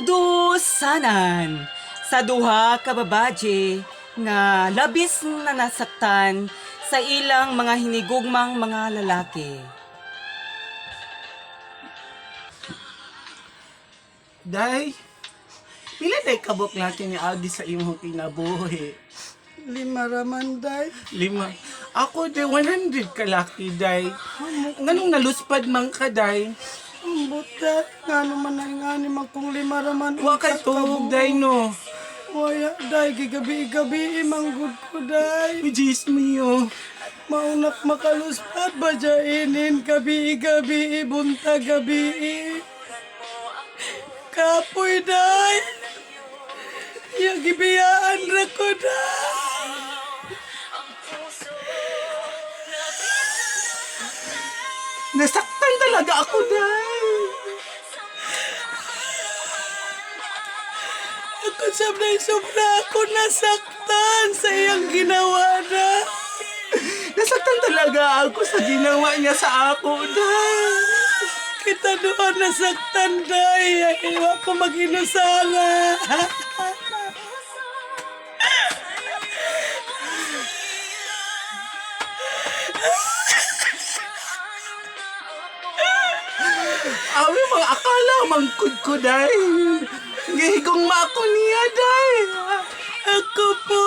Kaudusanan sa duha ka babaje nga labis na nasaktan sa ilang mga hinigugmang mga lalaki. Day, pila day kabok laki ni Aldi sa imong kinabuhi? 5 raman, day. 5. Ako day 100 ka laki day. Nganong naluspad man ka day? Ang buta, nga naman na ingani kung 5 raman. Wa ka tuog day no. Waya, day, gigabi-gabi, manggod ko, day. Ujis mo. Maunak makaluspat ba jainin, gabi-gabi, bunta gabi. Kapoy, day. Yung gibiyaan ra ko, day. Nasaktan talaga ako day. Ako sobra ako nasaktan sa iyang ginawa na. Nasaktan talaga ako sa ginawa niya sa ako day. Kita doon nasaktan, day. Iwa ko mag-inusala. Awi mga akala mangkud ko day. Gihigong mako niya day. Ako po,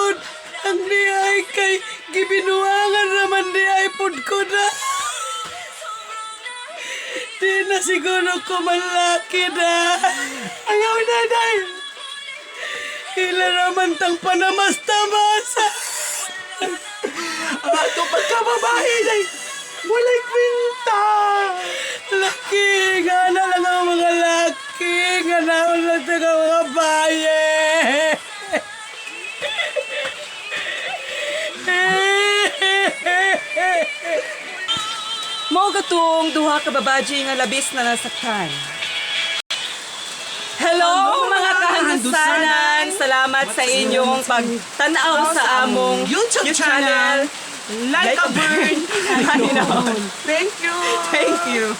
ang diay kay gibinuangan naman diay po ko na. Di na siguro ko malaki na. Ayaw na day. Ila naman tang panamas-tamasa. Ang ato pagkababae day. Walay kwenta. Laki, gana lang ang mga laki. Gana lang ang mga baye. Mao gatong duha ka babaje nga labis na nasaktan. Hello mga kahandusanan! Salamat sa inyong pagtanaw sa among YouTube channel. Like a bird. I know. Thank you. Thank you.